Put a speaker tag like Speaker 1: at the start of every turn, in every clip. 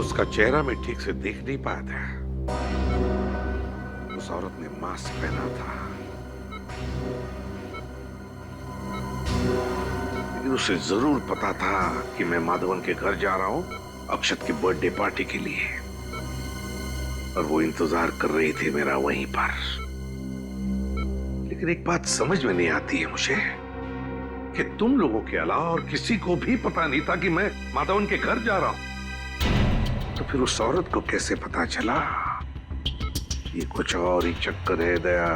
Speaker 1: उसका चेहरा मैं ठीक से देख नहीं पाया था। उस औरत ने मास्क पहना था, लेकिन उसे जरूर पता था कि मैं माधवन के घर जा रहा हूं अक्षत की बर्थडे पार्टी के लिए, और वो इंतजार कर रही थी मेरा वहीं पर। लेकिन एक बात समझ में नहीं आती है मुझे कि तुम लोगों के अलावा और किसी को भी पता नहीं था कि मैं माधवन के घर जा रहा हूं। तो फिर उस औरत को कैसे पता चला? ये कुछ और ही चक्कर है दया,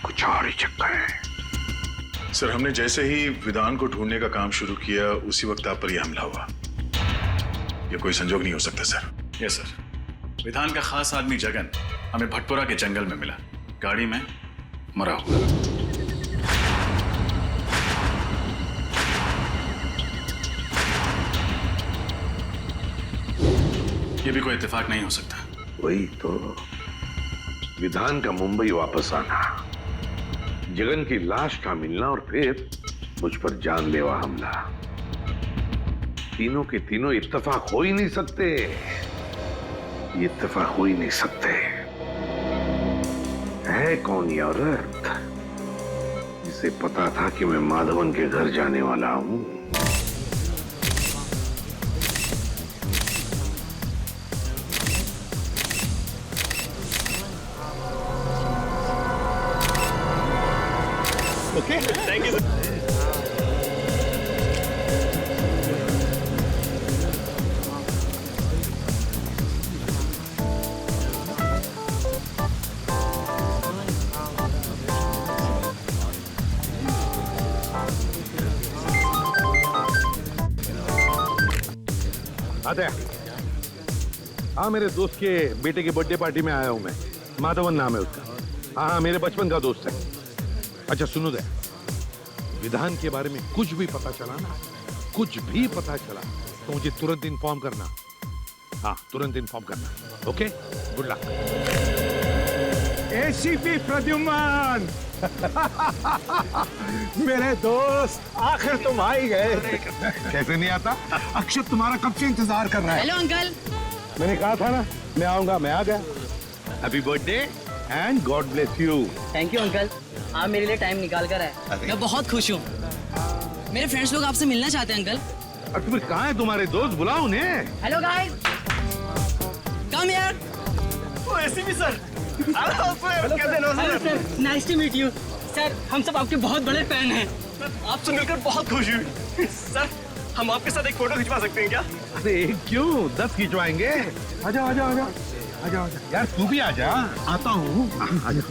Speaker 1: कुछ और ही चक्कर है।
Speaker 2: सर, हमने जैसे ही विधान को ढूंढने का काम शुरू किया उसी वक्त आप पर यह हमला हुआ। यह कोई संजोग नहीं हो सकता सर।
Speaker 3: Yes sir. विधान का खास आदमी जगन हमें भटपुरा के जंगल में मिला, गाड़ी में मरा हुआ। ये भी कोई इत्तेफाक नहीं हो सकता।
Speaker 1: वही तो, विधान का मुंबई वापस आना, जगन की लाश का मिलना और फिर मुझ पर जानलेवा हमला, तीनों के तीनों इत्तेफाक हो ही नहीं सकते। ये इत्तेफाक हो ही नहीं सकते। है कौन ये औरत जिसे पता था कि मैं माधवन के घर जाने वाला हूं?
Speaker 4: Okay, thank you.
Speaker 1: आते हाँ, मेरे दोस्त के बेटे की बर्थडे पार्टी में आया हूं मैं। माधवन नाम है उसका। हाँ, मेरे बचपन का दोस्त है। अच्छा सुनो दे, विधान के बारे में कुछ भी पता चला ना, कुछ भी पता चला तो मुझे तुरंत इन्फॉर्म करना। हाँ, तुरंत इन्फॉर्म करना। Okay, good luck.
Speaker 4: ACP Pradyuman मेरे दोस्त, आखिर तुम आ ही गए।
Speaker 1: कैसे नहीं आता?
Speaker 4: अक्षत तुम्हारा कब से इंतजार कर रहा है।
Speaker 5: Hello uncle.
Speaker 1: मैंने कहा था ना मैं आऊंगा, मैं आ गया। Happy birthday and God bless you.
Speaker 5: Thank you uncle, आप मेरे लिए टाइम निकाल कर आए। मैं बहुत खुश हूँ। मेरे फ्रेंड्स लोग आपसे मिलना चाहते हैं अंकल।
Speaker 1: और फिर कहाँ है तुम्हारे दोस्त? बुलाओ उन्हें।
Speaker 5: Hello guys, come here.
Speaker 4: Oh ACP sir, hello
Speaker 5: sir, nice to meet you. Sir, हम सब आपके बहुत बड़े फैन हैं।
Speaker 4: आपसे मिलकर बहुत खुश हुई। सर, हम आपके साथ एक फोटो खिंचवा सकते हैं क्या?
Speaker 1: अरे क्यों, 10 खिंचवाएंगे। आजा आजा आजा आजा आजा यार, तू भी आजा।
Speaker 4: आता हूँ।
Speaker 1: आजा।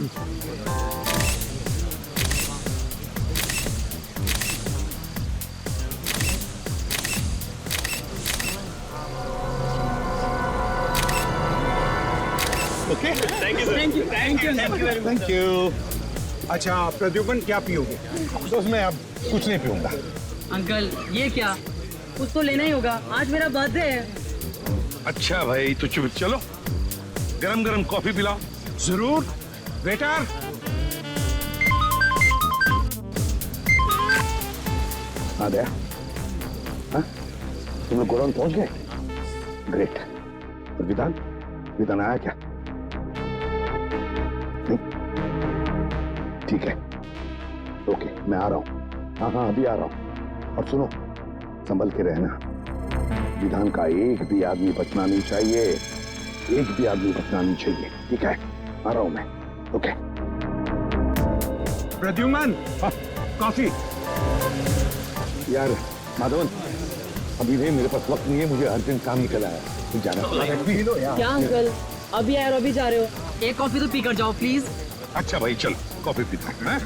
Speaker 4: Okay, thank you sir.
Speaker 5: Thank you, thank you, thank you very much.
Speaker 1: Thank you.
Speaker 4: अच्छा प्रद्युमन, क्या पियोगे?
Speaker 1: दोस्त मैं अब कुछ नहीं पीऊंगा।
Speaker 5: अंकल ये क्या, कुछ तो लेना ही होगा, आज मेरा बर्थडे है।
Speaker 1: अच्छा भाई, तो चुप चलो, गरम गरम कॉफी पिलाओ।
Speaker 4: जरूर। वेटर।
Speaker 1: आ गया। हाँ? तुम लोग गोडाउन पहुंच गए? ग्रेट। और विधान, विधान आया क्या? नहीं? ठीक है, ओके, मैं आ रहा हूँ। हाँ हाँ, अभी आ रहा हूँ। और सुनो, संभल के रहना। विधान का एक भी आदमी बचना नहीं चाहिए, एक भी आदमी बचना नहीं चाहिए। ठीक है, आ रहा हूँ मैं। ओके।
Speaker 4: प्रद्युमन, कॉफी।
Speaker 1: यार माधवन, अभी नहीं, मेरे पास वक्त नहीं है, मुझे अर्जेंट काम निकल आया, मुझे जाना पड़ेगा।
Speaker 5: क्या अंकल, अभी आए और अभी जा रहे हो? एक कॉफी तो पी कर जाओ प्लीज।
Speaker 1: अच्छा भाई, चल कॉफी पीते हैं।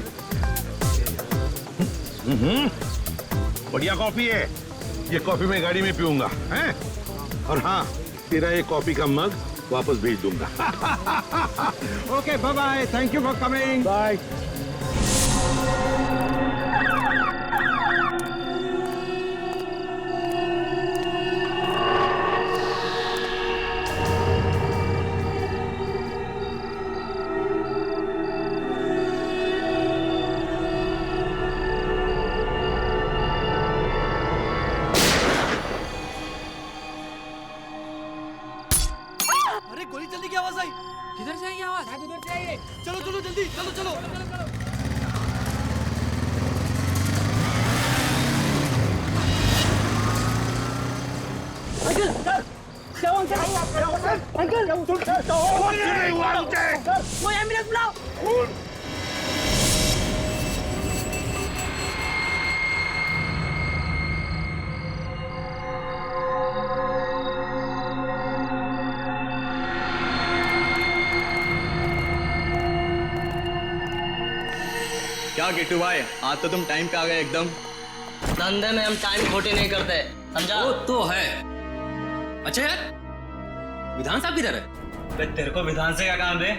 Speaker 1: बढ़िया कॉफी है ये। कॉफी मैं गाड़ी में पीऊंगा, हैं? और हाँ, तेरा ये कॉफी का मग वापस भेज दूंगा।
Speaker 4: Okay, bye bye, thank you for coming.
Speaker 1: Bye.
Speaker 5: वो एम्बुलेंस बुलाओ।
Speaker 4: क्या गिट्टू भाई, आज तो तुम टाइम पे आ गए एकदम।
Speaker 5: धंधे में हम टाइम खोटी नहीं करते, समझा?
Speaker 6: वो तो है। अच्छा यार, विधान साहब किधर है?
Speaker 4: बे, तेरे को विधान से क्या काम है?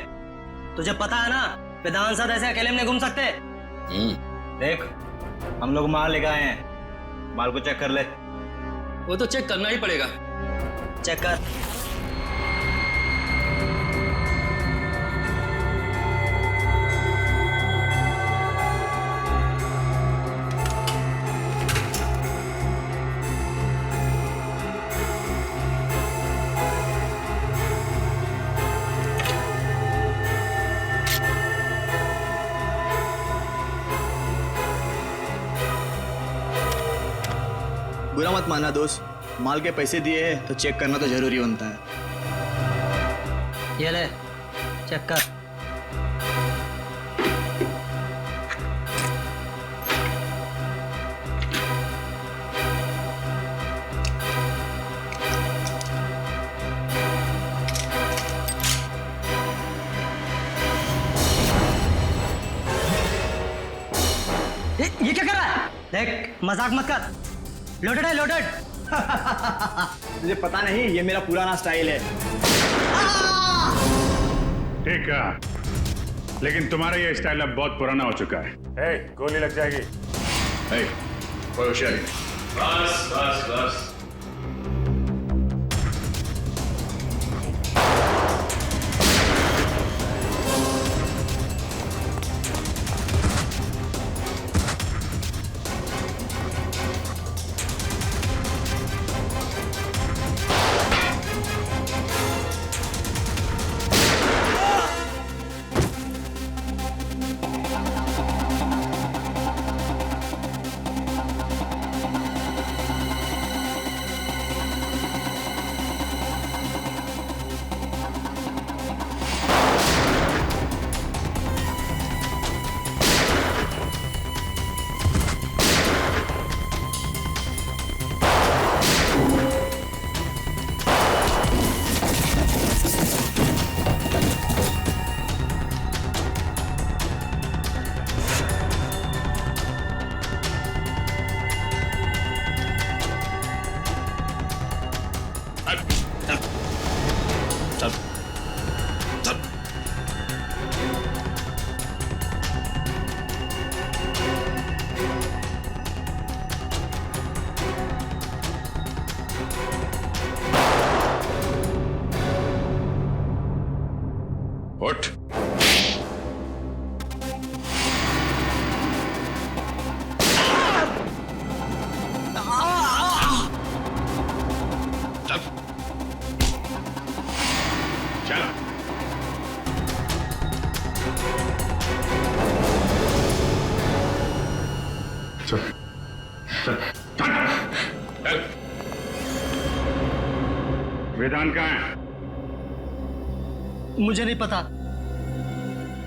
Speaker 5: तुझे पता है ना, विधान साहब ऐसे अकेले में नहीं घूम सकते।
Speaker 4: देख, हम लोग माल लेके आए हैं, माल को चेक कर ले।
Speaker 6: वो तो चेक करना ही पड़ेगा।
Speaker 5: चेक कर।
Speaker 4: बुरा मत मानना दोस्त, माल के पैसे दिए हैं तो चेक करना तो जरूरी बनता है।
Speaker 5: ये ले, चेक कर। ये क्या कर रहा है? देख, मजाक मत कर। लोडेड है, लोडेड।
Speaker 4: मुझे पता नहीं, ये मेरा पुराना स्टाइल है।
Speaker 7: ठीक है, लेकिन तुम्हारा ये स्टाइल अब बहुत पुराना हो चुका है। गोली लग जाएगी।
Speaker 2: कोई होशियारी नहीं।
Speaker 7: बस बस बस।
Speaker 2: उठ। चल चल।
Speaker 7: चल चल चल। वेदांत कहाँ है?
Speaker 4: मुझे नहीं पता,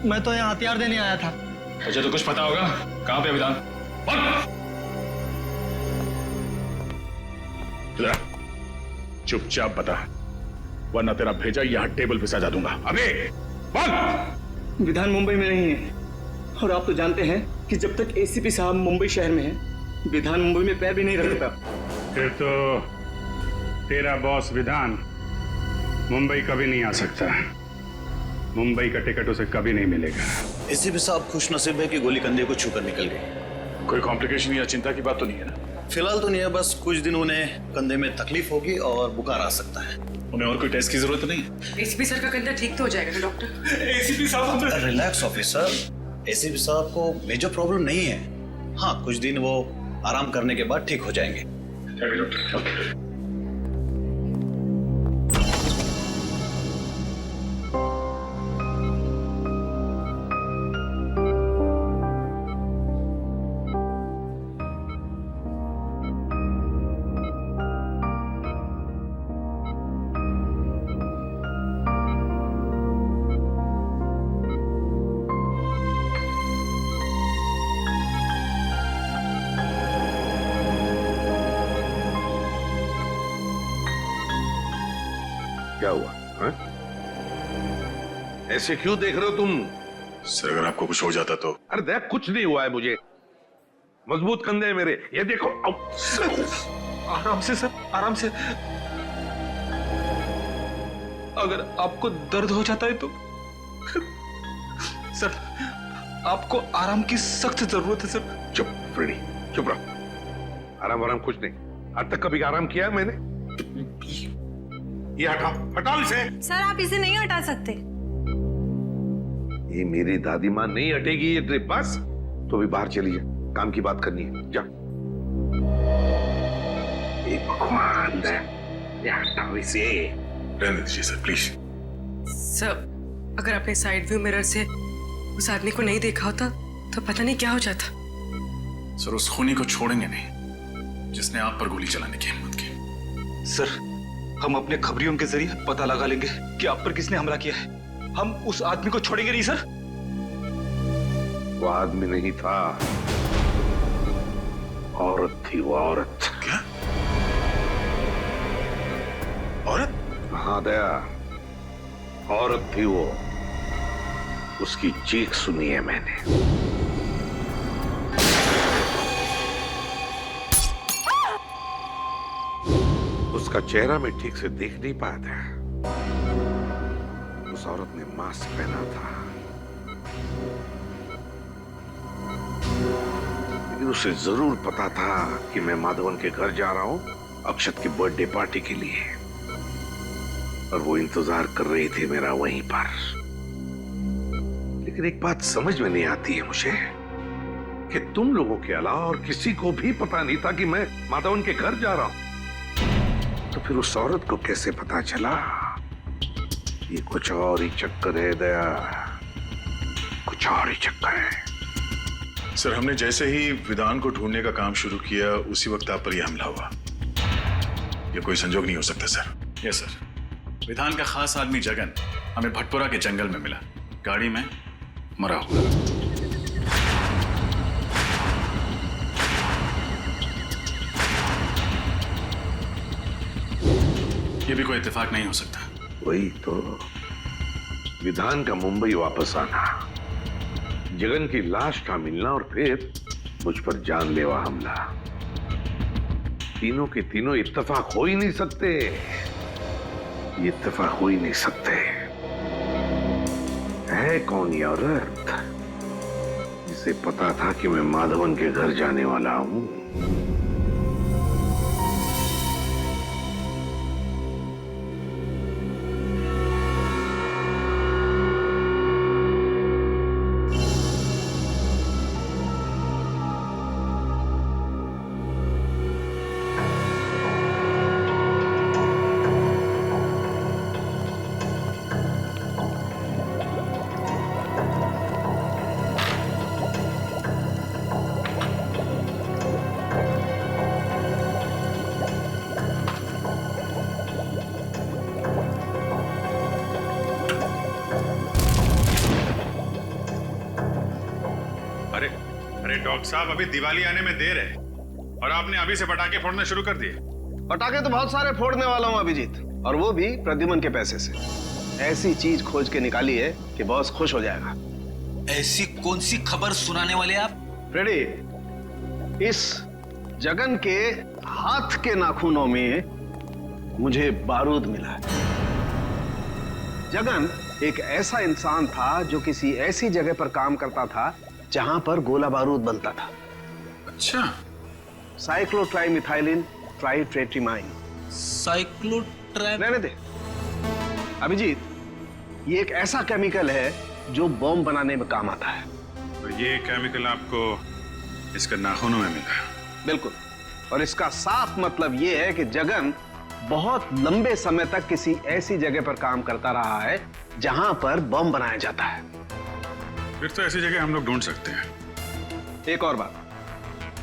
Speaker 4: मैं तो यहाँ हथियार देने आया था।
Speaker 3: तुझे तो कुछ पता होगा। कहाँ पे विधान?
Speaker 7: इधर आ। चुपचाप बता, वरना तेरा भेजा यहाँ टेबल पे सजा दूंगा। अबे बोल।
Speaker 4: विधान मुंबई में नहीं है, और आप तो जानते हैं कि जब तक एसीपी साहब मुंबई शहर में है, विधान मुंबई में पैर भी नहीं रखता।
Speaker 7: फिर तो तेरा बॉस विधान मुंबई कभी नहीं आ सकता। मुंबई का टिकट उसे कभी नहीं मिलेगा।
Speaker 8: एसीपी साहब खुशनसीब है कि गोली कंधे को छूकर निकल गई।
Speaker 2: कोई कॉम्प्लिकेशन या चिंता की बात तो नहीं है ना?
Speaker 8: फिलहाल तो नहीं है, बस कुछ दिन उन्हें कंधे में तकलीफ होगी और बुखार आ सकता है।
Speaker 3: उन्हें और कोई टेस्ट की जरूरत नहीं?
Speaker 9: एसीपी सर का कंधा ठीक तो हो जाएगा ना डॉक्टर?
Speaker 3: एसीपी साहब
Speaker 8: रिलैक्स ऑफिसर, एसीपी साहब को मेजर प्रॉब्लम नहीं है। हाँ, कुछ दिन वो आराम करने के बाद ठीक हो जाएंगे।
Speaker 1: क्या हुआ हा? ऐसे क्यों देख रहे हो तुम?
Speaker 2: सर अगर आपको कुछ हो जाता तो?
Speaker 1: अरे देख, कुछ नहीं हुआ है मुझे। मजबूत कंधे हैं मेरे, ये देखो।
Speaker 4: आराम से सर, आराम से। अगर आपको दर्द हो जाता है तो सर, आपको आराम की सख्त जरूरत है सर।
Speaker 1: चुप फ्रेडी, चुप रहो। आराम कुछ नहीं। आज तक कभी आराम किया है मैंने? ये हटाओ, हटाओ इसे।
Speaker 9: सर आप इसे नहीं हटा सकते।
Speaker 1: ये मेरी दादी माँ नहीं हटेगी ये ट्रिप। बस तो भी बाहर चली जा, काम की बात करनी है। जा। ये भगवान है, ये हटाओ इसे।
Speaker 2: रहने दीजिए सर प्लीज।
Speaker 9: सर अगर आपने साइड व्यू मिरर से उस आदमी को नहीं देखा होता तो पता नहीं क्या हो जाता।
Speaker 3: सर उस खूनी को छोड़ेंगे नहीं जिसने आप पर गोली चलाने की हिम्मत की।
Speaker 4: सर हम अपने खबरियों के जरिए पता लगा लेंगे कि आप पर किसने हमला किया है। हम उस आदमी को छोड़ेंगे नहीं सर।
Speaker 1: वो आदमी नहीं था, औरत थी वो, औरत।
Speaker 2: क्या? औरत?
Speaker 1: हाँ दया, औरत थी वो। उसकी चीख सुनी है मैंने। उसका चेहरा मैं ठीक से देख नहीं पाया था। उस औरत ने मास्क पहना था, लेकिन उसे जरूर पता था कि मैं माधवन के घर जा रहा हूं अक्षत की बर्थडे पार्टी के लिए, और वो इंतजार कर रही थी मेरा वहीं पर। लेकिन एक बात समझ में नहीं आती है मुझे कि तुम लोगों के अलावा और किसी को भी पता नहीं था कि मैं माधवन के घर जा रहा हूं। तो फिर उस औरत को कैसे पता चला? ये कुछ और ही चक्कर है दया, कुछ और ही चक्कर है।
Speaker 2: सर हमने जैसे ही विधान को ढूंढने का काम शुरू किया उसी वक्त आप पर यह हमला हुआ। यह कोई संजोग नहीं हो सकता सर।
Speaker 3: यस सर, विधान का खास आदमी जगन हमें भटपुरा के जंगल में मिला, गाड़ी में मरा हुआ। यह भी कोई इत्तेफाक नहीं हो सकता।
Speaker 1: वही तो, विधान का मुंबई वापस आना, जगन की लाश का मिलना और फिर मुझ पर जानलेवा हमला। तीनों के तीनों इत्तेफाक हो ही नहीं सकते। ये इत्तेफाक हो ही नहीं सकते। है कौन ये औरत जिसे पता था कि मैं माधवन के घर जाने वाला हूं?
Speaker 7: अरे डॉक्टर साहब, अभी दिवाली आने में देर है और आपने अभी से पटाखे फोड़ने शुरू कर दिए।
Speaker 10: पटाखे तो बहुत सारे फोड़ने वाला हूं अभिजीत, और वो भी प्रद्युमन के पैसे से। ऐसी चीज खोज के निकाली है कि बॉस खुश हो जाएगा।
Speaker 8: ऐसी कौन सी खबर सुनाने वाले आप?
Speaker 10: फ्रेडी, इस जगन के हाथ के नाखूनों में मुझे बारूद मिला है। जगन एक ऐसा इंसान था जो किसी ऐसी जगह पर काम करता था जहां पर गोला बारूद बनता था।
Speaker 3: अच्छा,
Speaker 10: साइक्लोट्राइमिथाइलिन ट्राइट्रेट्रिमाइन। रहने दे अभिजीत, ये एक ऐसा केमिकल है जो बॉम्ब बनाने में काम आता है।
Speaker 7: तो ये केमिकल आपको इसके नाखूनों में मिला?
Speaker 10: बिल्कुल, और इसका साफ मतलब ये है कि जगन बहुत लंबे समय तक किसी ऐसी जगह पर काम करता रहा है जहां पर बम बनाया जाता है।
Speaker 7: फिर तो ऐसी जगह हम लोग ढूंढ सकते हैं।
Speaker 10: एक और बात,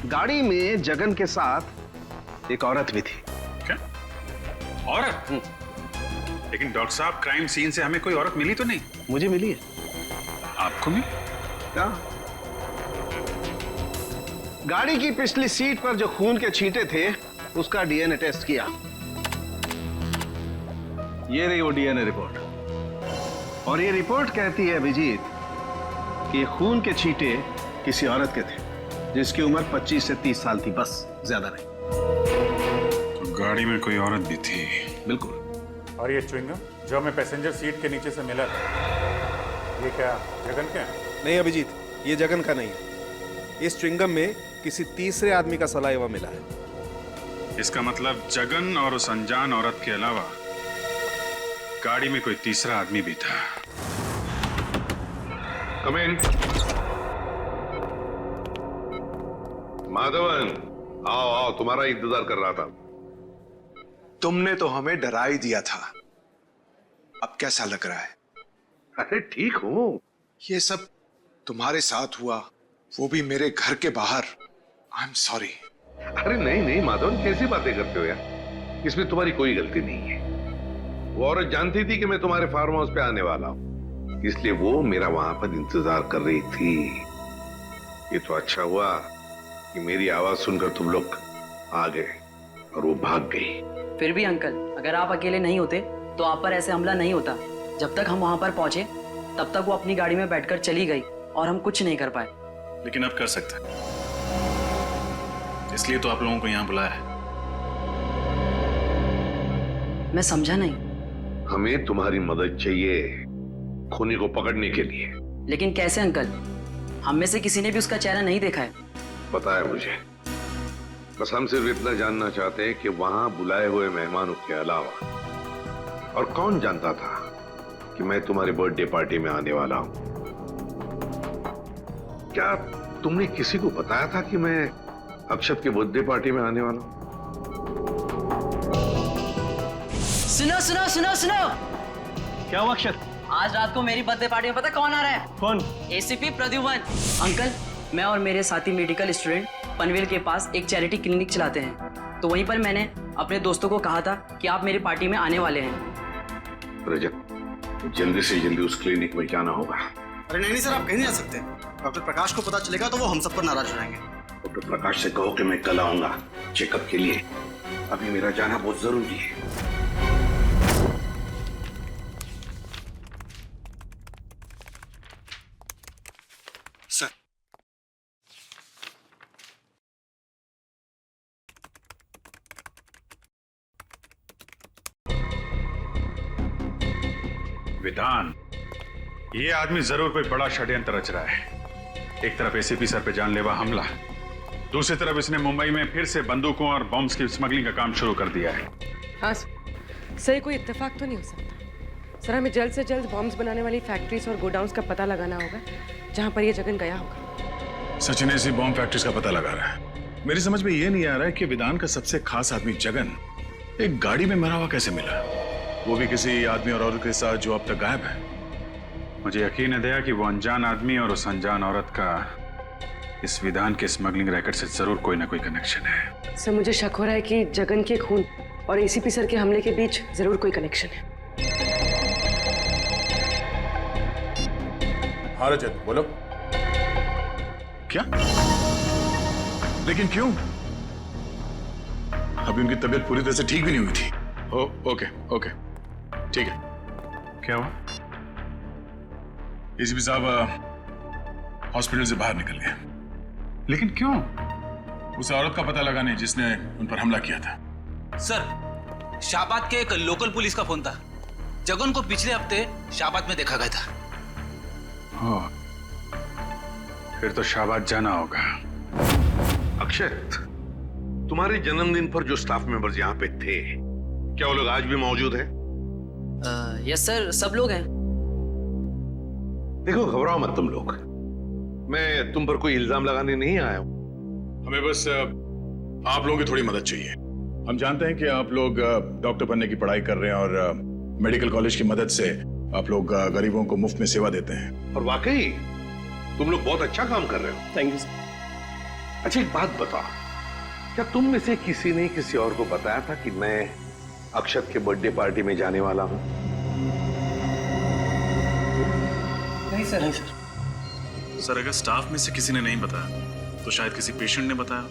Speaker 10: गाड़ी में जगन के साथ एक औरत भी थी।
Speaker 7: क्या औरत? लेकिन डॉक्टर साहब, क्राइम सीन से हमें कोई औरत मिली तो नहीं?
Speaker 10: मुझे मिली है।
Speaker 7: आपको भी?
Speaker 10: क्या? गाड़ी की पिछली सीट पर जो खून के छींटे थे उसका डीएनए टेस्ट किया। ये रही वो डीएनए रिपोर्ट, और ये रिपोर्ट कहती है अभिजीत कि खून के छींटे किसी औरत के थे जिसकी उम्र 25 से 30 साल थी, बस, ज्यादा नहीं।
Speaker 2: तो गाड़ी में कोई औरत भी थी?
Speaker 10: बिल्कुल।
Speaker 7: और ये च्युइंगम जो हमें पैसेंजर सीट के नीचे से मिला था, ये क्या जगन का है?
Speaker 11: नहीं अभिजीत, ये जगन का नहीं है। इस च्युइंगम में किसी तीसरे आदमी का सलाइवा मिला है।
Speaker 2: इसका मतलब जगन और उस अनजान औरत के अलावा गाड़ी में कोई तीसरा आदमी भी था।
Speaker 1: कम इन। माधवन, आओ आओ, तुम्हारा इंतजार कर रहा था।
Speaker 12: तुमने तो हमें डरा ही दिया था। अब कैसा लग रहा है?
Speaker 1: अरे ठीक हूं।
Speaker 12: ये सब तुम्हारे साथ हुआ, वो भी मेरे घर के बाहर। I am sorry.
Speaker 1: अरे नहीं नहीं माधवन, कैसी बातें करते हो यार, इसमें तुम्हारी कोई गलती नहीं है। वो औरत जानती थी कि मैं तुम्हारे फार्म हाउस पे आने वाला हूं, इसलिए वो मेरा वहां पर इंतजार कर रही थी। ये तो अच्छा हुआ कि मेरी आवाज सुनकर तुम लोग आ गए और वो भाग गई।
Speaker 5: फिर भी अंकल, अगर आप अकेले नहीं होते तो आप पर ऐसे हमला नहीं होता। जब तक हम वहां पर पहुंचे तब तक वो अपनी गाड़ी में बैठकर चली गई और हम कुछ नहीं कर पाए।
Speaker 3: लेकिन अब कर सकते हैं, इसलिए तो आप लोगों को यहाँ बुलाया है।
Speaker 5: मैं समझा नहीं।
Speaker 1: हमें तुम्हारी मदद चाहिए खूनी को पकड़ने के लिए।
Speaker 5: लेकिन कैसे अंकल? हम में से किसी ने भी उसका चेहरा नहीं देखा है।
Speaker 1: पता है मुझे, बस हम सिर्फ इतना जानना चाहते हैं कि वहां बुलाए हुए मेहमानों के अलावा और कौन जानता था कि मैं तुम्हारी बर्थडे पार्टी में आने वाला हूं। क्या तुमने किसी को बताया था कि मैं अक्षत के बर्थडे पार्टी में आने वाला हूं?
Speaker 5: सुनो सुनो सुनो सुनो।
Speaker 10: क्या हुआ अक्षत?
Speaker 5: आज रात को मेरी बर्थडे पार्टी में पता कौन आ रहा है?
Speaker 10: कौन?
Speaker 5: एसीपी प्रद्युमन। अंकल, मैं और मेरे साथी मेडिकल स्टूडेंट पनवेल के पास एक चैरिटी क्लिनिक चलाते हैं, तो वहीं पर मैंने अपने दोस्तों को कहा था कि आप मेरी पार्टी में आने वाले हैं।
Speaker 1: रजत, जल्दी से जल्दी उस क्लिनिक में जाना होगा।
Speaker 4: अरे नहीं सर, आप कहीं नहीं जा सकते। डॉक्टर प्रकाश को पता चलेगा तो वो हम सब पर नाराज हो जाएंगे।
Speaker 1: डॉक्टर प्रकाश से कहो कि मैं कल आऊंगा चेकअप के लिए। अभी मेरा जाना बहुत जरूरी है।
Speaker 12: सर,
Speaker 2: विधान, ये आदमी जरूर कोई बड़ा षड्यंत्र रच रहा है। एक तरफ एसीपी सर पे जानलेवा हमला, दूसरी तरफ इसने मुंबई में फिर से बंदूकों और बॉम्ब्स की स्मगलिंग का काम शुरू कर दिया है।
Speaker 9: हाँ सर, कोई इत्तेफाक तो नहीं हो सकता। सर, हमें जल्द से जल्द बॉम्ब्स बनाने वाली फैक्ट्रीज और गोडाउन्स का पता लगाना होगा जहाँ पर ये जगन गया होगा।
Speaker 2: सचिन ऐसी बॉम्ब फैक्ट्रीज का पता लगा रहा है। मेरी समझ में ये नहीं आ रहा है कि विधान का सबसे खास आदमी जगन एक गाड़ी में मरा हुआ कैसे मिला, वो भी किसी आदमी और औरत के साथ जो अब तक गायब है। मुझे यकीन है दया कि वो अनजान आदमी और उस अनजान औरत का इस विधान के स्मगलिंग रैकेट से जरूर कोई ना कोई कनेक्शन है।
Speaker 9: सर, मुझे शक हो रहा है कि जगन के खून और एसीपी सर के हमले के बीच जरूर कोई कनेक्शन है।
Speaker 2: हाँ रजत, बोलो। क्या? लेकिन क्यों? अभी उनकी तबीयत पूरी तरह से ठीक भी नहीं हुई थी। ओके ओके, ठीक है। क्या हुआ? एसीपी साहब हॉस्पिटल से बाहर निकल गए, लेकिन क्यों? उस औरत का पता लगाने जिसने उन पर हमला किया था।
Speaker 6: सर, शाहबाद के एक लोकल पुलिस का फोन था। जगन को पिछले हफ्ते शाहबाद में देखा गया था।
Speaker 2: हाँ, फिर तो शाहबाद जाना होगा।
Speaker 1: अक्षत, तुम्हारे जन्मदिन पर जो स्टाफ मेंबर्स यहाँ पे थे, क्या वो लोग आज भी मौजूद हैं?
Speaker 5: यस सर, सब लोग हैं।
Speaker 1: देखो, घबराओ मत तुम लोग, मैं तुम पर कोई इल्जाम लगाने नहीं आया हूं।
Speaker 2: हमें बस आप लोगों की थोड़ी मदद चाहिए। हम जानते हैं कि आप लोग डॉक्टर बनने की पढ़ाई कर रहे हैं और मेडिकल कॉलेज की मदद से आप लोग गरीबों को मुफ्त में सेवा देते हैं।
Speaker 1: और वाकई तुम लोग बहुत अच्छा काम कर रहे हो।
Speaker 4: Thank you sir.
Speaker 1: अच्छा, एक बात बताओ, क्या तुम में से किसी ने किसी और को बताया था कि मैं अक्षत के बर्थडे पार्टी में जाने वाला हूं?
Speaker 4: नहीं सर, नहीं सर।
Speaker 3: सर, अगर स्टाफ में से किसी ने नहीं बताया तो शायद किसी पेशेंट ने बताया।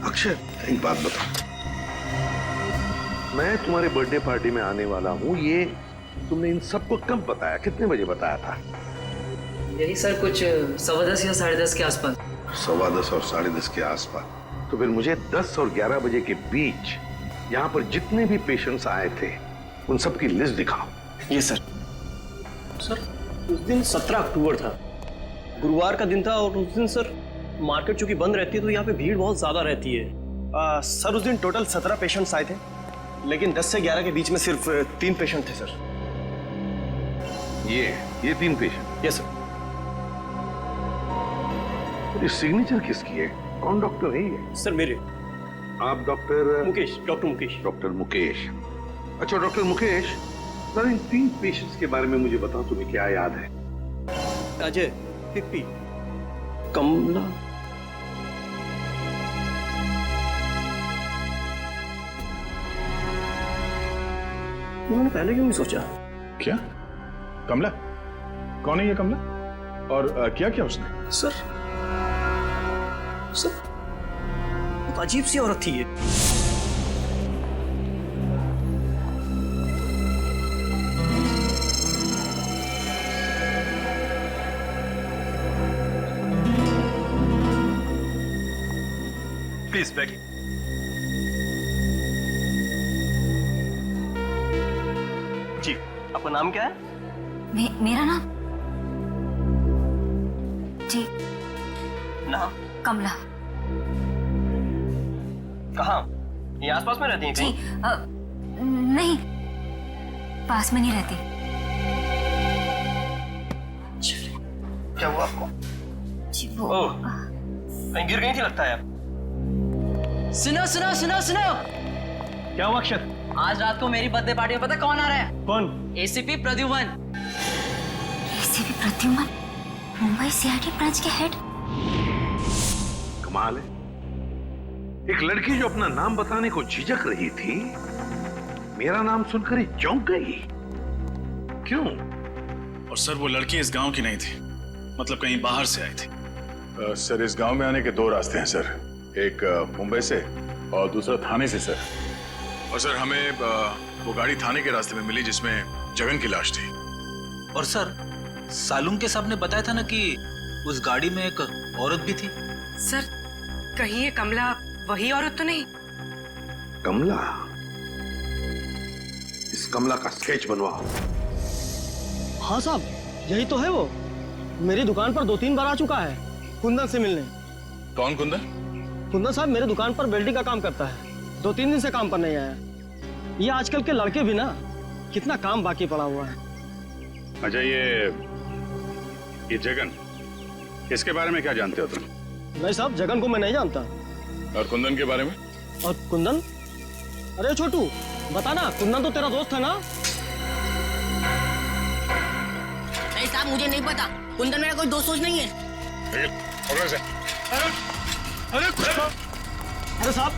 Speaker 1: अक्षत, एक बात बताओ, मैं तुम्हारे बर्थडे पार्टी में आने वाला हूँ, ये तुमने इन सबको कब बताया, कितने बजे बताया था?
Speaker 5: यही सर कुछ 10:15 या 10:30 के आसपास।
Speaker 1: 10:15 और 10:30 के आसपास। तो फिर मुझे 10 और 11 बजे के बीच यहाँ पर जितने भी पेशेंट्स आए थे उन सबकी लिस्ट दिखाओ।
Speaker 4: ये सर। सर उस दिन 17 अक्टूबर था, गुरुवार का दिन था, और उस दिन सर मार्केट चूंकि बंद रहती है तो यहाँ पे भीड़ बहुत ज्यादा रहती है। सर उस दिन टोटल 17 पेशेंट्स आए थे, लेकिन 10 से 11 के बीच में सिर्फ 3 पेशेंट थे सर।
Speaker 1: ये 3 पेशेंट?
Speaker 4: Yes sir.
Speaker 1: ये सिग्नेचर किसकी है? कौन डॉक्टर है ये?
Speaker 4: सर मेरे।
Speaker 1: आप doctor
Speaker 4: Mukesh, doctor Mukesh.
Speaker 1: Doctor Mukesh. अच्छा डॉक्टर मुकेश, सर इन 3 पेशेंट्स के बारे में मुझे बताओ, तुम्हें क्या याद है?
Speaker 4: अजय, पिप्पी, कमला। उन्होंने पहले क्यों नहीं सोचा?
Speaker 2: क्या? कमला? कौन है ये कमला? और क्या किया उसने?
Speaker 4: सर बहुत अजीब सी औरत थी ये। प्लीज बैठ। जी, आपका नाम क्या है?
Speaker 13: मेरा नाम? जी
Speaker 4: नाम?
Speaker 13: कमला।
Speaker 4: कहाँ? ये आसपास में रहती हैं कहीं?
Speaker 13: नहीं, पास में नहीं रहती।
Speaker 4: क्या हुआ आपको?
Speaker 13: जी वो
Speaker 4: ओह, कहीं गिर गई थी लगता है आप।
Speaker 5: सुनो सुनो सुनो सुनो,
Speaker 4: क्या हुआ अक्षत?
Speaker 5: आज रात को मेरी बर्थडे पार्टी में पता कौन आ रहा है?
Speaker 4: कौन?
Speaker 5: ACP Pradyuman.
Speaker 13: ACP Pradyuman, Mumbai CID branch के हेड।
Speaker 1: कमाल है, एक लड़की जो अपना नाम बताने को झिझक रही थी, मेरा नाम सुनकर ही चौंक गई। क्यों?
Speaker 3: और सर वो लड़की इस गांव की नहीं थी, मतलब कहीं बाहर से आई थी।
Speaker 2: सर इस गांव में आने के 2 रास्ते हैं सर, एक मुंबई से और दूसरा थाने से सर। और सर हमें वो गाड़ी थाने के रास्ते में मिली जिसमें जगन की लाश थी।
Speaker 6: और सर सालुंके साहब ने बताया था ना कि उस गाड़ी में एक औरत भी थी।
Speaker 9: सर कहीं ये कमला वही औरत तो नहीं?
Speaker 1: कमला? इस कमला का स्केच बनवाओ।
Speaker 4: हाँ साहब, यही तो है वो। मेरी दुकान पर 2-3 बार आ चुका है कुंदन से मिलने।
Speaker 2: कौन कुंदन?
Speaker 4: कुंदन साहब मेरे दुकान पर वेल्डिंग का काम करता है, 2-3 दिन से काम पर नहीं आया। ये आजकल के लड़के भी ना, कितना काम बाकी पड़ा हुआ है।
Speaker 7: अच्छा ये जगन, इसके बारे में क्या जानते हो तुम?
Speaker 4: नहीं साहब, जगन को मैं नहीं जानता।
Speaker 2: और कुंदन के बारे में?
Speaker 4: और कुंदन? अरे छोटू बताना, कुंदन तो तेरा दोस्त है ना?
Speaker 5: नहीं साहब मुझे नहीं पता, कुंदन मेरा कोई दोस्त नहीं है।
Speaker 4: अरे साहब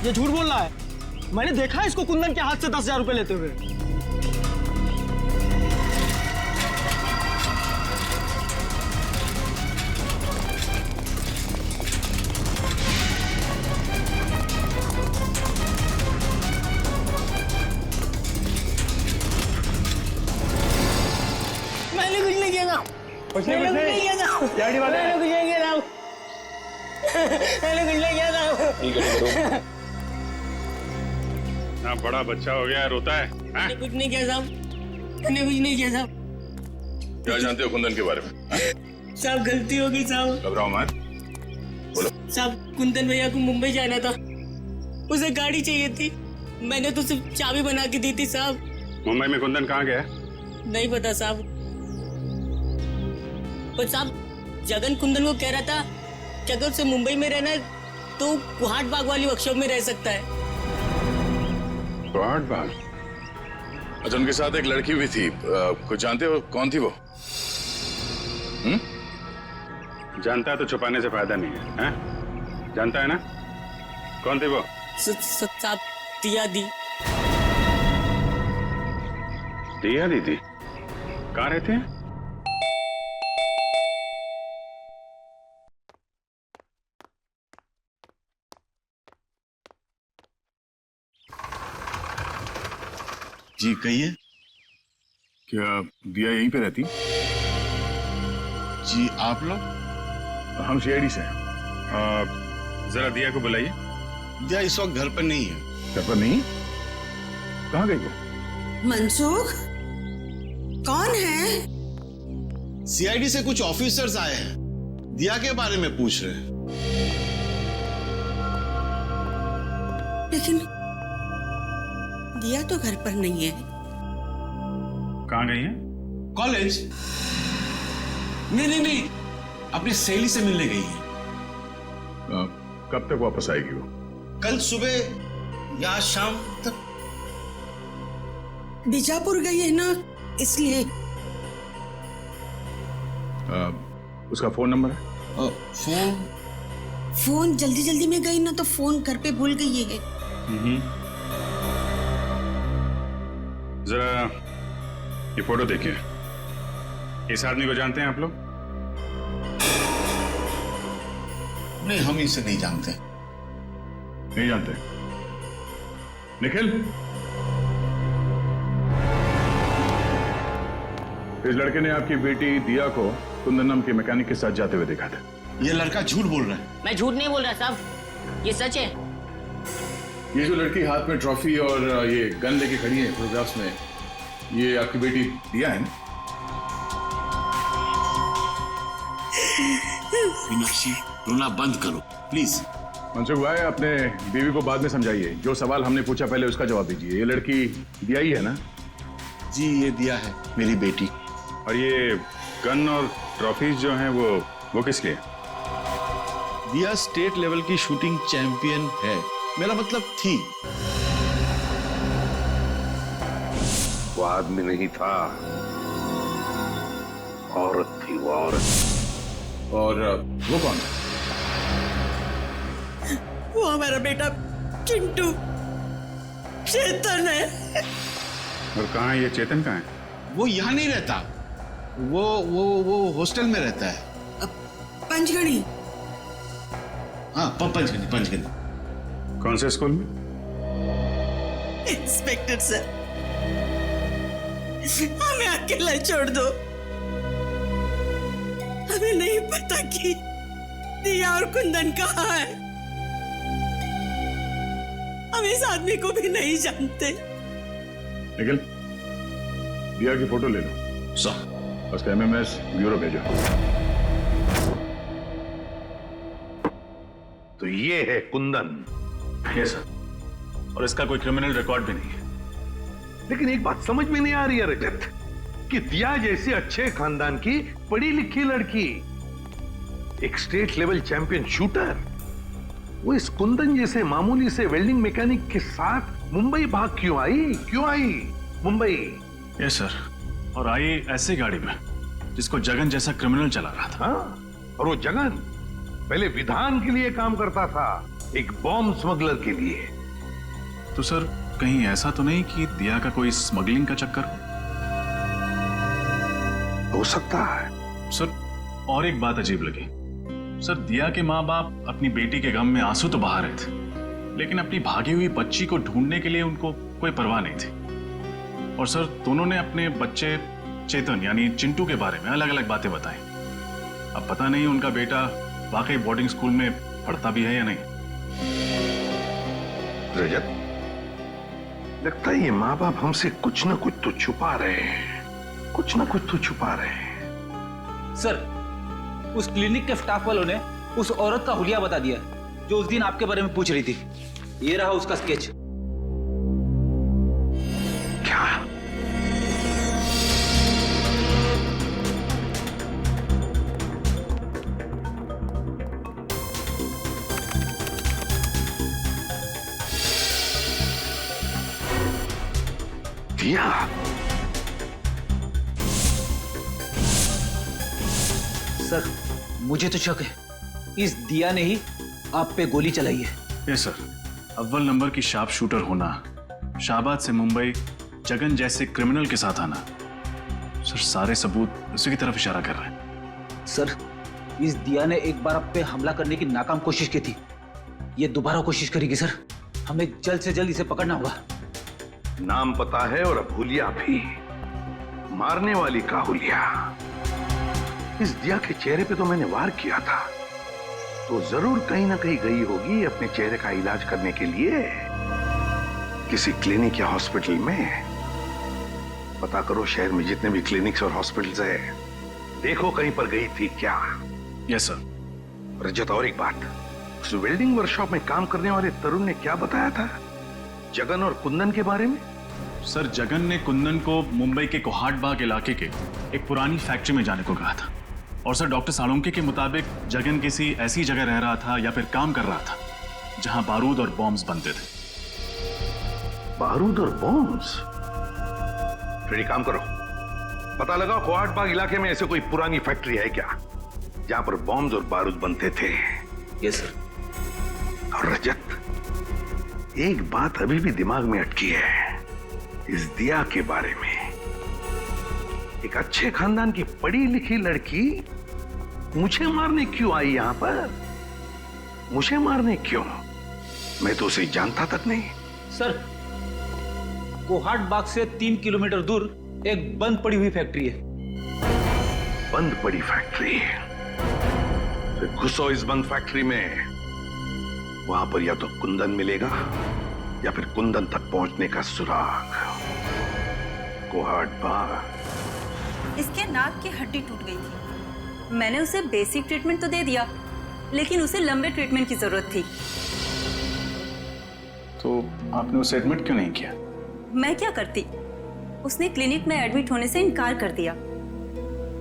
Speaker 4: ये झूठ बोल रहा है, मैंने देखा है इसको कुंदन के हाथ से 10,000 रुपए लेते हुए।
Speaker 5: मैंने कुछ नहीं किया,
Speaker 4: कुछ नहीं
Speaker 5: किया था।
Speaker 4: याडी वाले
Speaker 5: मैंने कुछ नहीं किया था। मैंने कुछ नहीं किया था।
Speaker 7: ना बड़ा बच्चा हो गया है, रोता है?
Speaker 5: मैंने कुछ नहीं किया साहब, मैंने कुछ नहीं किया साहब।
Speaker 2: क्या जानते हो कुंदन के बारे में?
Speaker 5: साहब गलती हो गई साहब।
Speaker 2: घबराओ मत, बोलो।
Speaker 5: साहब कुंदन भैया को मुंबई जाना था, उसे गाड़ी चाहिए थी, मैंने तो सिर्फ चाबी बना के दी थी साहब।
Speaker 7: मुंबई में कुंदन कहाँ गया?
Speaker 5: नहीं पता साहब, पर साहब जगन कुंदन को कह रहा था कि अगर उसे मुंबई में रहना है तो कुहाट बाग वाली वर्कशॉप में रह सकता है।
Speaker 2: कुहाट बाग? अच्छा उनके साथ एक लड़की भी थी, कुछ जानते हो कौन थी वो?
Speaker 7: जानता है तो छुपाने से फायदा नहीं है, हैं? जानता है ना कौन थी वो?
Speaker 5: साहब दिया दी।
Speaker 7: दिया दीदी कहाँ रहते हैं?
Speaker 3: जी कहिए। क्या दिया यहीं पे रहती? जी आप लोग?
Speaker 2: हम सीआईडी से हैं। जरा दिया को बुलाइए।
Speaker 8: दिया इस वक्त घर पर नहीं है।
Speaker 2: घर पर नहीं? कहाँ गई वो?
Speaker 14: मनसुख, कौन है?
Speaker 8: सीआईडी से कुछ ऑफिसर्स आए हैं, दिया के बारे में पूछ रहे हैं।
Speaker 14: लेकिन दिया तो घर पर नहीं है।
Speaker 2: कहाँ गई है?
Speaker 8: कॉलेज? नहीं, अपनी सहेली से मिलने गई है।
Speaker 2: कब तक वापस आएगी वो?
Speaker 8: कल सुबह या शाम तक।
Speaker 14: बीजापुर गई है ना, इसलिए।
Speaker 2: उसका फोन नंबर है?
Speaker 14: फोन जल्दी में गई ना, तो फोन घर पे भूल गई है।
Speaker 2: जरा ये फोटो देखिए। इस आदमी को जानते हैं आप लोग?
Speaker 8: नहीं, हम इसे नहीं जानते।
Speaker 2: नहीं जानते? निखिल, इस लड़के ने आपकी बेटी दिया को कुंदन नाम के मैकेनिक के साथ जाते हुए देखा था।
Speaker 8: ये लड़का झूठ बोल रहा है।
Speaker 5: मैं झूठ नहीं बोल रहा साहब, ये सच है।
Speaker 2: ये जो लड़की हाथ में ट्रॉफी और ये गन लेके खड़ी है फोटोग्राफ्स में, ये आपकी बेटी दिया है ना?
Speaker 8: मीनाक्षी, रोना बंद करो प्लीज।
Speaker 2: मनसुख भाई, अपने बीवी को बाद में समझाइए। जो सवाल हमने पूछा पहले उसका जवाब दीजिए। ये लड़की दिया ही है ना?
Speaker 8: जी, ये दिया है, मेरी बेटी।
Speaker 2: और ये गन और ट्रॉफीज जो हैं वो किस लिए?
Speaker 8: दिया स्टेट लेवल की शूटिंग चैंपियन है। मेरा मतलब थी।
Speaker 1: वो आदमी नहीं था, औरत थी वो औरत।
Speaker 2: और वो कौन?
Speaker 14: वो हमारा बेटा चिंटू, चेतन है।
Speaker 2: और कहाँ है ये चेतन? कहाँ है
Speaker 8: वो? यहाँ नहीं रहता, वो हॉस्टल में रहता है।
Speaker 14: पंचगढ़ी।
Speaker 8: हाँ, पंचगढ़ी।
Speaker 2: कौन से स्कूल में?
Speaker 14: इंस्पेक्टर सर, हमें अकेला छोड़ दो। हमें नहीं पता कि दिया और कुंदन कहाँ है। हम इस आदमी को भी नहीं जानते।
Speaker 2: निखिल, दिया की फोटो ले लो।
Speaker 8: सर,
Speaker 2: उसका MMS ब्यूरो भेजो।
Speaker 1: तो ये है कुंदन।
Speaker 3: Yes sir. और इसका कोई क्रिमिनल रिकॉर्ड भी नहीं है।
Speaker 1: लेकिन एक बात समझ में नहीं आ रही है रजत, कि दिया जैसी अच्छे खानदान की पढ़ी लिखी लड़की, एक स्टेट लेवल चैंपियन शूटर, वो इस कुंदन जैसे मामूली से वेल्डिंग मैकेनिक के साथ मुंबई भाग क्यों आई मुंबई?
Speaker 3: Yes sir. और आई ऐसी गाड़ी में जिसको जगन जैसा क्रिमिनल चला रहा था।
Speaker 1: हाँ, और वो जगन पहले विधान के लिए काम करता था, एक बॉम्ब स्मगलर के लिए।
Speaker 3: तो सर, कहीं ऐसा तो नहीं कि दिया का कोई स्मगलिंग का चक्कर
Speaker 1: हो सकता है
Speaker 3: सर। और एक बात अजीब लगी सर, दिया के माँ बाप अपनी बेटी के गम में आंसू तो बहा रहे थे, लेकिन अपनी भागी हुई बच्ची को ढूंढने के लिए उनको कोई परवाह नहीं थी। और सर, दोनों ने अपने बच्चे चेतन यानी चिंटू के बारे में अलग अलग बातें बताई। अब पता नहीं उनका बेटा वाकई बोर्डिंग स्कूल में पढ़ता भी है या नहीं।
Speaker 1: रजत, लगता है ये माँ बाप हमसे कुछ ना कुछ तो छुपा रहे हैं,
Speaker 6: सर, उस क्लिनिक के स्टाफ वालों ने उस औरत का हुलिया बता दिया जो उस दिन आपके बारे में पूछ रही थी। ये रहा उसका स्केच।
Speaker 1: क्या? दिया?
Speaker 6: सर, मुझे तो शक है इस दिया ने ही आप पे गोली चलाई है।
Speaker 3: Yes sir. अव्वल नंबर की शार्प शूटर होना, शाहबाद से मुंबई जगन जैसे क्रिमिनल के साथ आना, सर सारे सबूत उसी की तरफ इशारा कर रहे हैं।
Speaker 6: सर, इस दिया ने एक बार आप पे हमला करने की नाकाम कोशिश की थी, ये दोबारा कोशिश करेगी सर। हमें जल्द से जल्द इसे पकड़ना होगा।
Speaker 1: नाम पता है और अब हुलिया भी, मारने वाली का हुलिया। इस दिया के चेहरे पे तो मैंने वार किया था, तो जरूर कहीं ना कहीं गई होगी अपने चेहरे का इलाज करने के लिए किसी क्लिनिक या हॉस्पिटल में। पता करो शहर में जितने भी क्लिनिक्स और हॉस्पिटल्स है, देखो कहीं पर गई थी क्या।
Speaker 3: Yes sir.
Speaker 1: रजत, और एक बात, उस वेल्डिंग वर्कशॉप में काम करने वाले तरुण ने क्या बताया था जगन और कुंदन के बारे में?
Speaker 3: सर, जगन ने कुंदन को मुंबई के कोहाट बाग इलाके के एक पुरानी फैक्ट्री में जाने को कहा था। और सर, डॉक्टर सालोंके के मुताबिक जगन किसी ऐसी जगह रह रहा था या फिर काम कर रहा था जहां बारूद और बॉम्ब्स बनते थे।
Speaker 1: बारूद और बॉम्ब्स? फिर एक काम करो, पता लगाओ कोहाट बाग इलाके में ऐसे कोई पुरानी फैक्ट्री है क्या जहां पर बॉम्ब्स और बारूद बनते थे।
Speaker 6: Yes sir.
Speaker 1: और रजत, एक बात अभी भी दिमाग में अटकी है इस दिया के बारे में। एक अच्छे खानदान की पढ़ी लिखी लड़की मुझे मारने क्यों आई यहां पर? मुझे मारने क्यों? मैं तो उसे जानता तक नहीं।
Speaker 6: सर, कोहाट बाग से 3 किलोमीटर दूर एक बंद पड़ी हुई फैक्ट्री है।
Speaker 1: बंद पड़ी फैक्ट्री? फिर घुसो इस बंद फैक्ट्री में। वहां पर या तो कुंदन मिलेगा या फिर कुंदन तक पहुंचने का सुराग। कोहाट बाग।
Speaker 15: इसके नाक की हड्डी टूट गई थी। मैंने उसे बेसिक ट्रीटमेंट तो दे दिया, लेकिन उसे लंबे ट्रीटमेंट की जरूरत थी।
Speaker 3: तो आपने उसे एडमिट क्यों नहीं किया?
Speaker 15: मैं क्या करती? उसने क्लिनिक में एडमिट होने से इनकार कर दिया।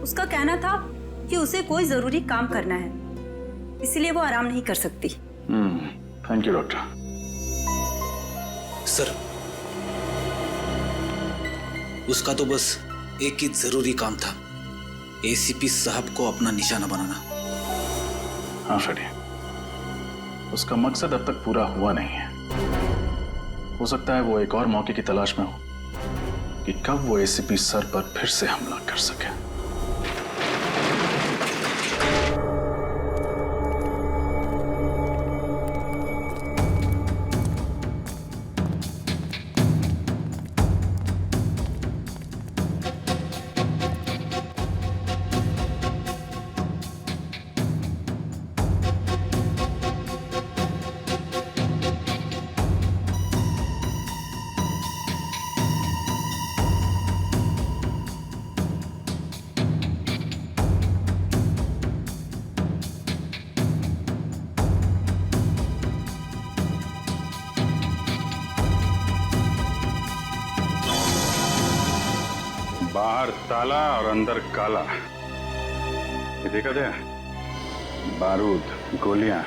Speaker 15: उसका कहना था कि उसे कोई जरूरी काम करना है, इसलिए वो आराम नहीं कर सकती।
Speaker 3: Thank you doctor.
Speaker 8: सर, उसका तो बस एक ही जरूरी काम था, एसीपी साहब को अपना निशाना बनाना।
Speaker 3: हाँ फ्रेडी, उसका मकसद अब तक पूरा हुआ नहीं है। हो सकता है वो एक और मौके की तलाश में हो कि कब वो एसीपी सर पर फिर से हमला कर सके।
Speaker 7: बाहर ताला और अंदर काला। ये देखा था? बारूद, गोलियां,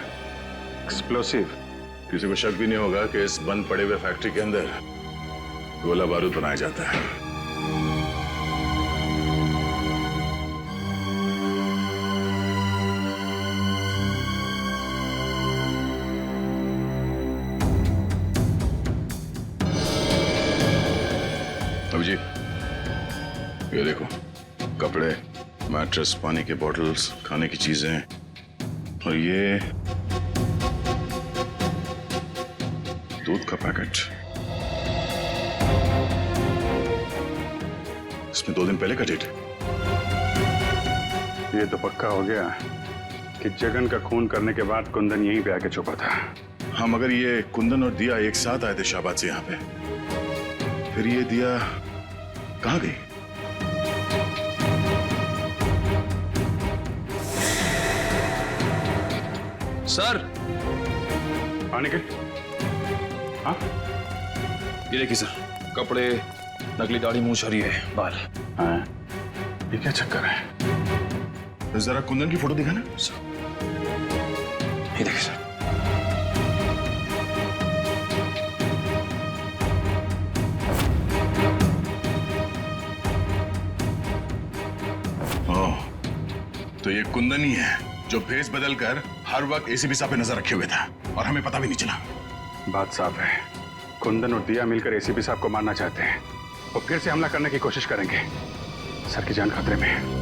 Speaker 7: एक्सप्लोसिव।
Speaker 2: किसी को शक भी नहीं होगा कि इस बंद पड़े हुए फैक्ट्री के अंदर गोला बारूद बनाया जाता है। अभिजीत, ये देखो, कपड़े, मैट्रेस, पानी के बॉटल्स, खाने की चीजें, और ये दूध का पैकेट। इसमें 2 दिन पहले का डेट है।
Speaker 7: ये तो पक्का हो गया कि जगन का खून करने के बाद कुंदन यहीं पे आके छुपा था।
Speaker 2: हाँ, मगर ये कुंदन और दिया एक साथ आए थे शाहबाद से यहाँ पे। फिर ये दिया कहाँ गई?
Speaker 6: सर,
Speaker 7: हाँ निखिल। हाँ,
Speaker 6: ये देखिए सर, कपड़े, नकली दाढ़ी, मूंछ और ये बाल।
Speaker 7: हाँ, ये क्या चक्कर है?
Speaker 2: तो जरा कुंदन की फोटो दिखाना।
Speaker 6: ये देखिए सर।
Speaker 2: ओह, तो ये कुंदन ही है जो भेस बदल कर हर वक्त एसीपी साहब पे नजर रखे हुए था और हमें पता भी नहीं चला।
Speaker 7: बात साफ है, कुंदन और दिया मिलकर एसीपी साहब को मारना चाहते हैं और फिर से हमला करने की कोशिश करेंगे। सर की जान खतरे में है।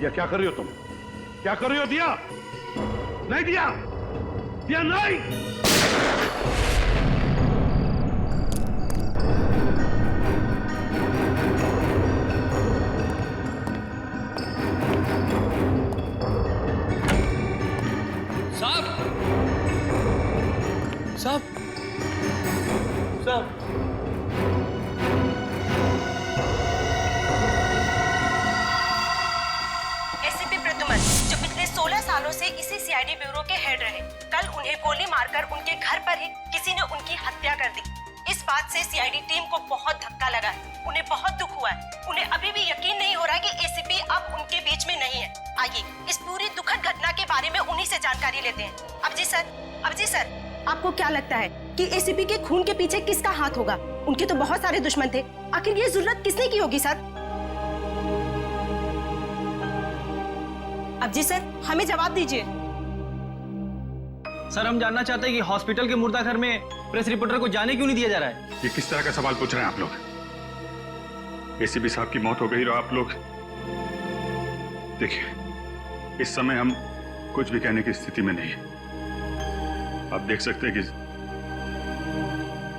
Speaker 1: दिया क्या कर रही हो तुम? क्या कर रही हो दिया? नहीं दिया, दिया नहीं।
Speaker 6: साहब, साहब, साहब।
Speaker 16: एसीपी प्रद्युमन, जो पिछले 16 सालों से इसी सीआईडी ब्यूरो के हेड रहे, कल उन्हें गोली मारकर उनके घर पर ही किसी ने उनकी हत्या कर दी। इस बात से सीआईडी टीम को बहुत धक्का लगा है, उन्हें बहुत दुख हुआ है। उन्हें अभी भी यकीन नहीं हो रहा कि एसीपी अब उनके बीच में नहीं है। आइए इस पूरी दुखद घटना के बारे में उन्हीं से जानकारी लेते हैं। अब जी सर, आपको क्या लगता है कि एसीपी के खून के पीछे किसका हाथ होगा? उनके तो बहुत सारे दुश्मन थे, आखिर ये जरूरत किसने की होगी सर? अब जी सर, हमें जवाब दीजिए।
Speaker 4: सर, हम जानना चाहते हैं कि हॉस्पिटल के मुर्दा घर में प्रेस रिपोर्टर को जाने क्यों नहीं दिया जा रहा है?
Speaker 7: ये किस तरह का सवाल पूछ रहे हैं आप लोग? एसीपी साहब की मौत हो गई और आप लोग देखिए, इस समय हम कुछ भी कहने की स्थिति में नहीं है। आप देख सकते हैं कि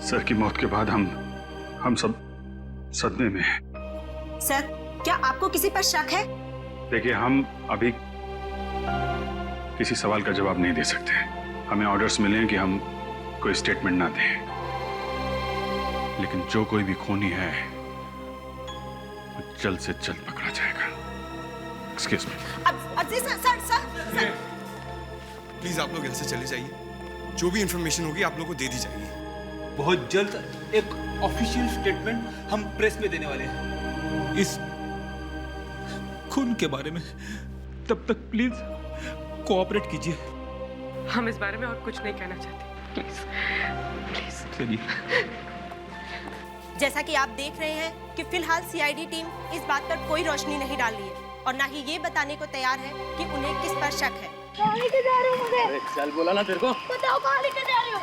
Speaker 7: सर की मौत के बाद हम सब सदमे में हैं।
Speaker 16: सर, क्या आपको किसी पर शक है?
Speaker 7: देखिए, हम अभी किसी सवाल का जवाब नहीं दे सकते। हमें ऑर्डर्स मिले हैं कि हम कोई स्टेटमेंट ना दें, लेकिन जो कोई भी खूनी है वो जल्द से जल्द पकड़ा जाएगा। Excuse me.
Speaker 16: अब जी सर,
Speaker 17: प्लीज आप लोग यहाँ से चले जाइए। जो भी इंफॉर्मेशन होगी आप लोग को दे दी जाएगी।
Speaker 6: बहुत जल्द एक ऑफिशियल स्टेटमेंट हम प्रेस में देने वाले हैं इस खून के बारे में। तब तक प्लीज कोऑपरेट कीजिए।
Speaker 9: हम इस बारे में और कुछ नहीं कहना चाहते, प्लीज।
Speaker 6: चलिए।
Speaker 16: जैसा कि आप देख रहे हैं कि फिलहाल सीआईडी टीम इस बात पर कोई रोशनी नहीं डाल रही है और ना ही ये बताने को तैयार है कि उन्हें किस पर शक है।
Speaker 4: कहाँ लेके जा रहे हो मुझे? अरे चल, बोला ना तेरे को।
Speaker 16: बताओ कहाँ लेके जा रहे हो?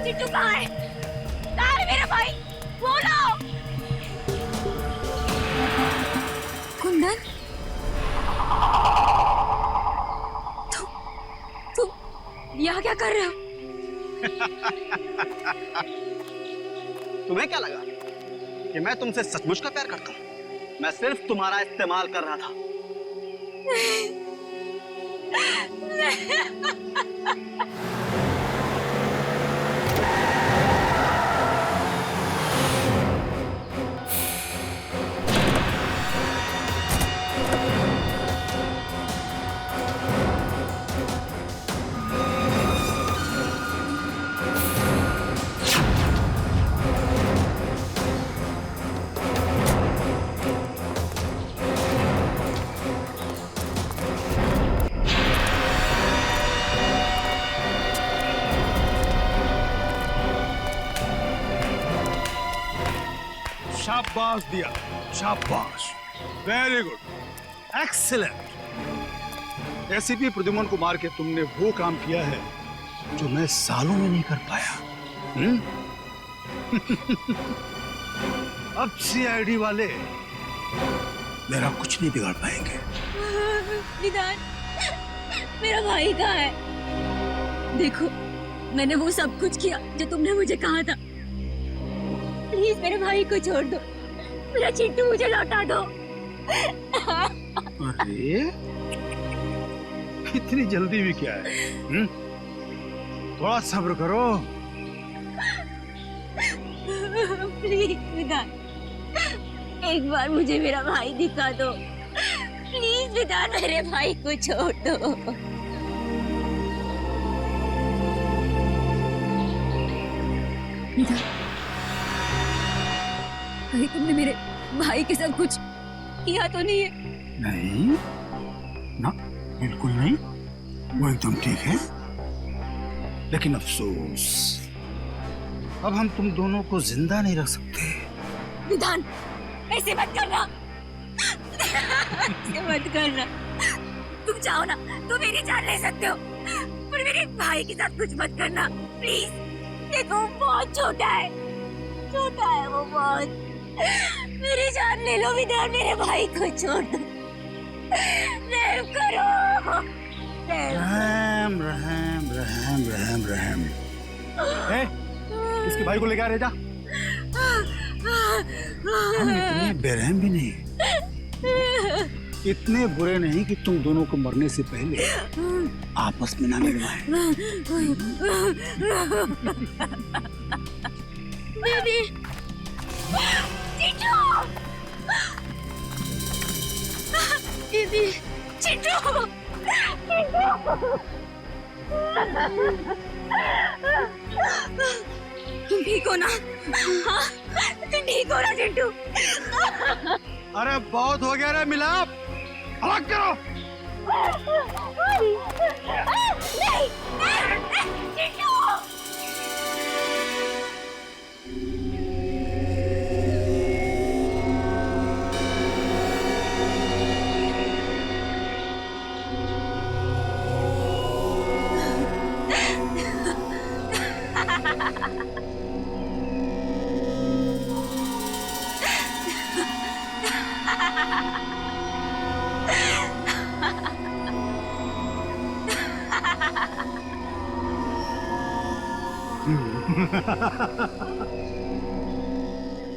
Speaker 13: चिट्टू कहाँ है? कहाँ है मेरा भाई? बोलो। कुंदन, तुम यहाँ क्या कर रहे हो?
Speaker 4: तुम्हें क्या लगा कि मैं तुमसे सचमुच का प्यार करता हूँ? मैं सिर्फ तुम्हारा इस्तेमाल कर रहा था।
Speaker 10: शाबाश दिया, शाबाश, very good, excellent. ACP Pradyuman को मार के तुमने वो काम किया है जो मैं सालों में नहीं कर पाया। अब सीआईडी वाले मेरा कुछ नहीं बिगाड़ पाएंगे।
Speaker 13: निदान, मेरा भाई कहाँ है? देखो, मैंने वो सब कुछ किया जो तुमने मुझे कहा था। प्लीज मेरे भाई को छोड़ दो, मेरा चिट्टू मुझे लौटा दो।
Speaker 10: अरे इतनी जल्दी भी क्या है? थोड़ा सब्र करो।
Speaker 13: प्लीज विधान, एक बार मुझे मेरा भाई दिखा दो। प्लीज विधान, मेरे भाई को छोड़ दो। विधान, कहीं तुमने मेरे भाई के साथ कुछ किया तो नहीं है?
Speaker 10: नहीं ना, बिल्कुल नहीं, वो एकदम ठीक है। लेकिन अफसोस, अब हम तुम दोनों को जिंदा नहीं रख सकते।
Speaker 13: विधान, ऐसे मत करना। ऐसे मत करना। तुम चाहो ना तो मेरी जान ले सकते हो, पर मेरे भाई के साथ कुछ मत करना प्लीज। देखो वो बहुत छोटा है वो बहुत। मेरी जान ले लो विधान, मेरे भाई को छोड़ दो। रहम करो।
Speaker 10: रहम रहम रहम रहम रहम। इसके भाई को लेकर आ रहे जा। हम इतने बेरहम भी नहीं, इतने बुरे नहीं कि तुम दोनों को मरने से पहले आपस में ना मिलवाएं।
Speaker 13: बेबी, चिंटू, बेबी, चिंटू, तुम ठीक हो ना? हाँ, तुम ठीक हो ना चिंटू?
Speaker 10: अरे बहुत हो गया रे मिलाप, अलग करो।
Speaker 13: नहीं, चिंटू।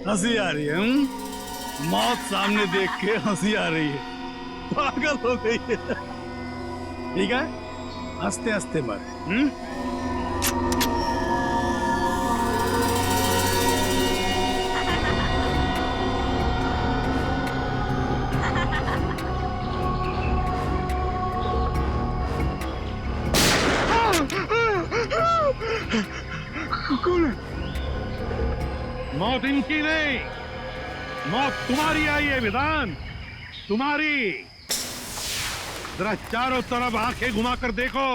Speaker 10: हंसी आ रही है? मौत सामने देख के हंसी आ रही है, पागल हो गई है। ठीक है, हंसते हंसते मर।
Speaker 1: कौन है? मौत इनकी नहीं, मौत तुम्हारी आई है विधान, तुम्हारी। जरा चारों तरफ आंखें घुमाकर देखो।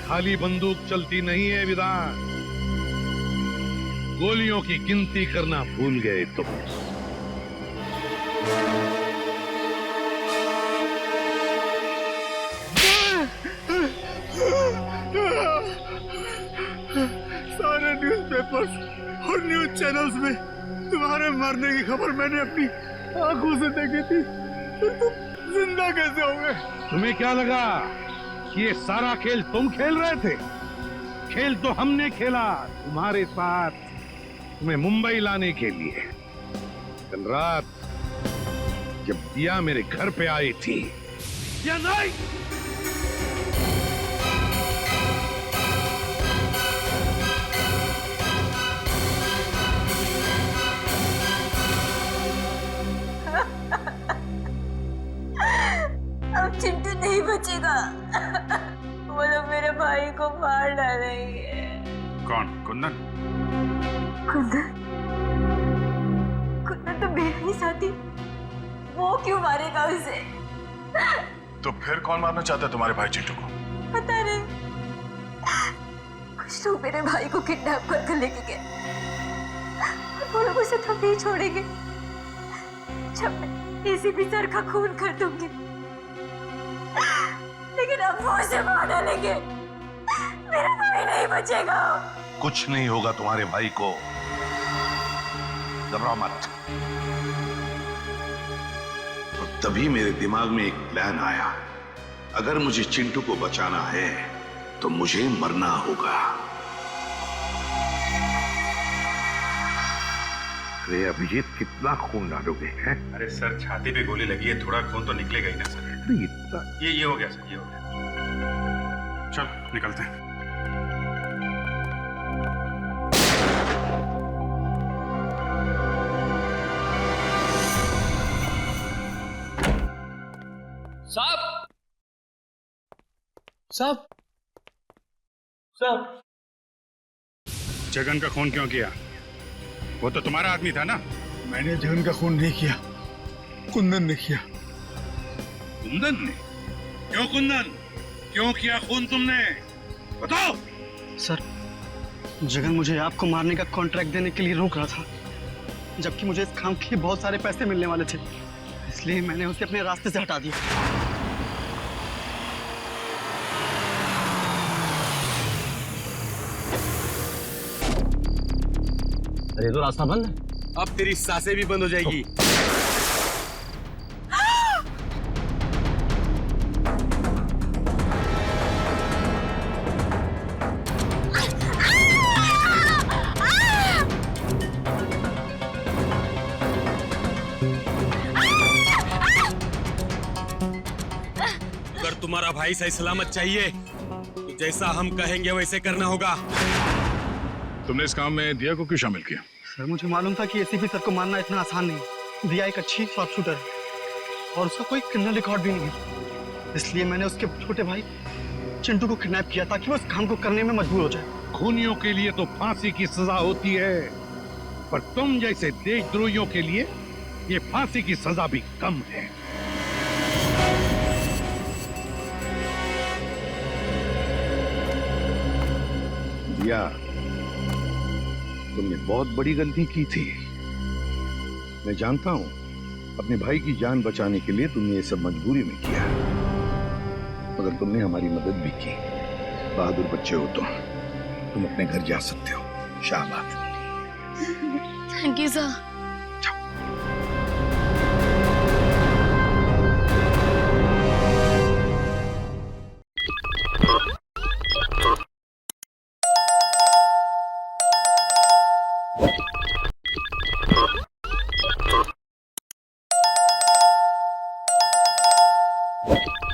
Speaker 1: खाली बंदूक चलती नहीं है विधान, गोलियों की गिनती करना भूल गए तुम।
Speaker 18: सारे न्यूज़पेपर्स और न्यूज़ चैनल्स में तुम्हारे मरने की खबर मैंने अपनी आंखों से देखी थी। तुम जिंदा कैसे हो गए?
Speaker 1: तुम्हें क्या लगा कि ये सारा खेल तुम खेल रहे थे? खेल तो हमने खेला तुम्हारे साथ, तुम्हें मुंबई लाने के लिए। कल रात जब दिया मेरे घर पे आई थी या नहीं?
Speaker 13: अब चिंटू नहीं बचेगा। वो लोग मेरे भाई को मार डालेंगे।
Speaker 7: कौन? कुंदन?
Speaker 13: कुंदन? कुंदन तो मेरा ही साथी, वो क्यों मारेगा उसे?
Speaker 2: तो फिर कौन मारना चाहता है तुम्हारे भाई चिंटू को?
Speaker 13: पता नहीं, कुछ लोग मेरे भाई को किडनैप करके लेके गए। वो लोग उसे तो नहीं छोड़ेंगे जब मैं एसीपी सर का खून कर दूंगी। लेकिन अब वो उसे मार डालेंगे, मेरा भाई नहीं बचेगा।
Speaker 1: कुछ नहीं होगा तुम्हारे भाई को, घबराओ मत। और तभी मेरे दिमाग में एक प्लान आया, अगर मुझे चिंटू को बचाना है तो मुझे मरना होगा। अरे अभिजीत, कितना खून डालोगे हैं?
Speaker 7: अरे सर, छाती पे गोली लगी है, थोड़ा खून तो निकलेगा ही ना सर। ये हो गया सर, ये हो गया। चल निकलते हैं।
Speaker 6: साहब, साहब, साहब,
Speaker 7: जगन का खून क्यों किया? वो तो तुम्हारा आदमी था ना?
Speaker 18: मैंने जगन का खून नहीं किया, कुंदन ने किया।
Speaker 1: कुंदन ने? क्यों कुंदन? क्यों किया खून तुमने? बताओ।
Speaker 4: सर, जगन मुझे आपको मारने का कॉन्ट्रैक्ट देने के लिए रोक रहा था, जबकि मुझे इस काम के लिए बहुत सारे पैसे मिलने वाले थे, इसलिए मैंने उसे अपने रास्ते से हटा दिया। अरे तो रास्ता बंद है।
Speaker 6: अब तेरी सांसें भी बंद हो जाएगी। अगर तुम्हारा भाई सही सलामत चाहिए तो जैसा हम कहेंगे वैसे करना होगा।
Speaker 2: तुमने इस काम में दिया को क्यों शामिल किया?
Speaker 4: सर, मुझे मालूम था कि एसीपी सर को मारना इतना आसान नहीं। दिया एक अच्छी शॉर्प शूटर है और उसका कोई क्रिमिनल रिकॉर्ड भी नहीं है, इसलिए मैंने उसके छोटे भाई चिंटू को किडनैप किया ताकि वो इस काम को करने में मजबूर हो जाए।
Speaker 1: खूनियों के लिए तो फांसी की सजा होती है, पर तुम जैसे देशद्रोहियों के लिए ये फांसी की सजा भी कम है। दिया, तुमने बहुत बड़ी गलती की थी। मैं जानता हूं, अपने भाई की जान बचाने के लिए तुमने ये सब मजबूरी में किया, मगर तुमने हमारी मदद भी की। बहादुर बच्चे हो तुम अपने घर जा सकते हो। शाबाश।
Speaker 13: Thank you sir.
Speaker 1: है।